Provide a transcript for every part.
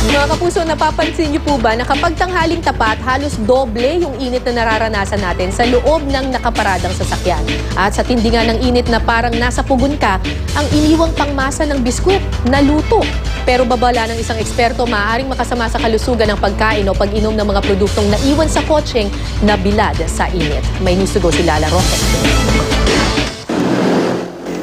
Mga kapuso, napapansin niyo po ba na kapag tanghaling tapat, halos doble yung init na nararanasan natin sa loob ng nakaparadang sasakyan. At sa tindi nga ng init na parang nasa pugon ka, ang iniwang pangmasa ng biskuit, naluto. Pero babala ng isang eksperto, maaaring makasama sa kalusugan ng pagkain o pag-inom ng mga produktong naiwan sa kotseng nabilad sa init. May news to go si Lala Roque.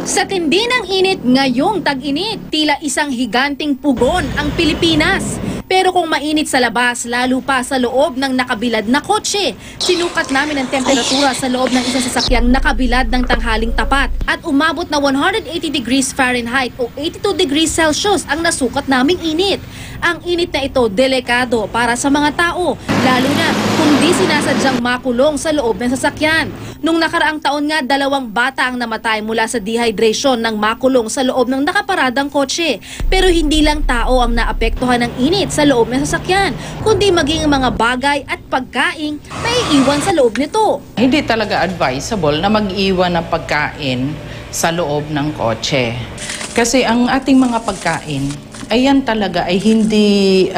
Sa tindi ng init ngayong tag-init, tila isang higanting pugon ang Pilipinas. Pero kung mainit sa labas, lalo pa sa loob ng nakabilad na kotse. Sinukat namin ang temperatura sa loob ng isang sasakyang nakabilad ng tanghaling tapat at umabot na 180 degrees Fahrenheit o 82 degrees Celsius ang nasukat naming init. Ang init na ito delikado para sa mga tao, lalo na kung di sinasadyang makulong sa loob ng sasakyan. Nung nakaraang taon nga, 2 bata ang namatay mula sa dehydration ng makulong sa loob ng nakaparadang kotse. Pero hindi lang tao ang naapektuhan ng init sa loob ng sasakyan, kundi maging mga bagay at pagkain na iiwan sa loob nito. Hindi talaga advisable na mag-iwan ng pagkain sa loob ng kotse. Kasi ang ating mga pagkain, ayan talaga ay hindi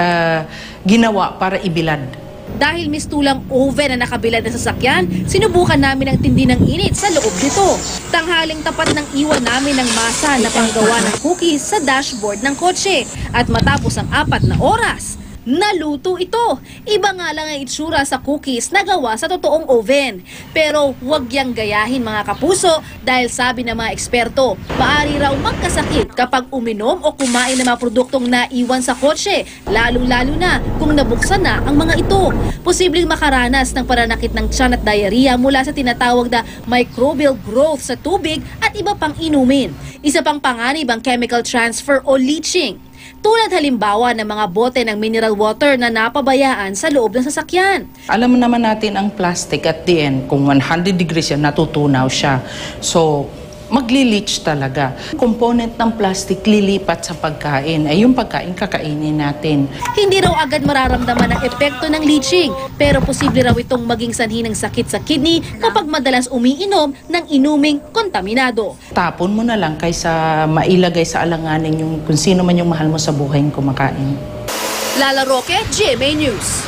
ginawa para ibilad. Dahil mistulang oven na nakabilad na sasakyan, sinubukan namin ang tindi ng init sa loob nito. Tanghaling tapat ng iwan namin ng masa na panggawa ng cookies sa dashboard ng kotse. At matapos ang 4 na oras, naluto ito. Iba nga lang ang itsura sa cookies na gawa sa totoong oven. Pero huwag yang gayahin mga kapuso dahil sabi ng mga eksperto, maaari raw magkasakit kapag uminom o kumain ng mga produktong naiwan sa kotse, lalong-lalo na kung nabuksan na ang mga ito. Posibleng makaranas ng pananakit ng tiyan at diarrhea mula sa tinatawag na microbial growth sa tubig at iba pang inumin. Isa pang panganib ang chemical transfer o leaching. Tulad halimbawa ng mga bote ng mineral water na napabayaan sa loob ng sasakyan. Alam naman natin ang plastic at the end, kung 100 degrees yan, natutunaw siya. So, magli-leach talaga. Component ng plastic lilipat sa pagkain. Ay yung pagkain kakainin natin. Hindi raw agad mararamdaman ang epekto ng leaching, pero posible raw itong maging sanhi ng sakit sa kidney kapag madalas umiinom ng inuming kontaminado. Tapon mo na lang kaysa mailagay sa alanganin yung kung sino man yung mahal mo sa buhay yung kumakain. Lala Roque, GMA News.